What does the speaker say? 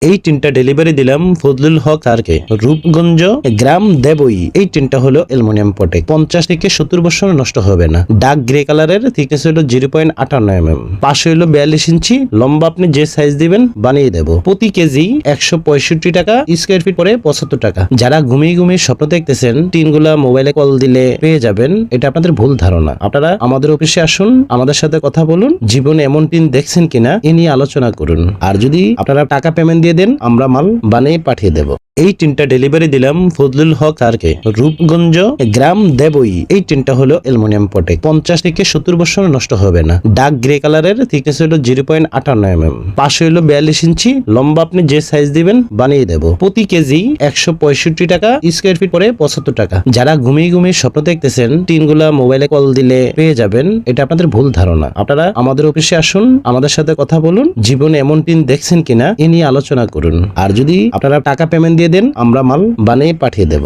এই টিনটা ডেলিভারি দিলাম ফজলুল হক স্যারকে, রূপগঞ্জ, গ্রাম দেবই। এই টিনটা হলো অ্যালুমিনিয়াম পটে, 50 থেকে 70 বছর নষ্ট হবে না। ডার্ক গ্রে কালারের, থিকনেস হলো 0.58 mm, পাশে হলো 42 ইঞ্চি, লম্বা আপনি যে সাইজ দিবেন বানিয়ে দেব। প্রতি কেজি 165 টাকা, স্কোয়ার ফিট পরে 75 টাকা। যারা ঘুমিয়ে ঘুমিয়ে স্বপ্ন দেখতেছেন টিনগুলা মোবাইলে কল দিলে পেয়ে যাবেন, এটা আপনাদের ভুল ধারণা। আপনারা আমাদের অফিসে আসুন, আমাদের সাথে কথা বলুন, জীবনে এমন টিন দেখছেন কিনা এ নিয়ে আলোচনা করুন। আর যদি আপনারা টাকা পেমেন্ট দিয়ে দেন, আমরা মাল বানিয়ে পাঠিয়ে দেব। এই টিনটা ডেলিভারি দিলাম ফজলুল হক স্যারকে, রূপগঞ্জ, গ্রাম দেবই। এই টিনটা হলো অ্যালুমিনিয়াম পটে, 50 থেকে 70 বছর নষ্ট হবে না। ডার্ক গ্রে কালারের, থিকনেস হলো 0.58 mm, পাশে হলো 42 ইঞ্চি, লম্বা আপনি যে সাইজ দিবেন বানিয়ে দেব। প্রতি কেজি 165 টাকা, স্কোয়ার ফিট পরে 75 টাকা। যারা ঘুমিয়ে ঘুমিয়ে স্বপ্ন দেখতেছেন টিনগুলা মোবাইলে কল দিলে পেয়ে যাবেন, এটা আপনাদের ভুল ধারণা। আপনারা আমাদের অফিসে আসুন, আমাদের সাথে কথা বলুন, জীবনে এমন টিন দেখছেন কিনা এ নিয়ে আলোচনা করুন। আর যদি আপনারা টাকা পেমেন্ট দিয়ে দেন, আমরা মাল বানিয়ে পাঠিয়ে দেব।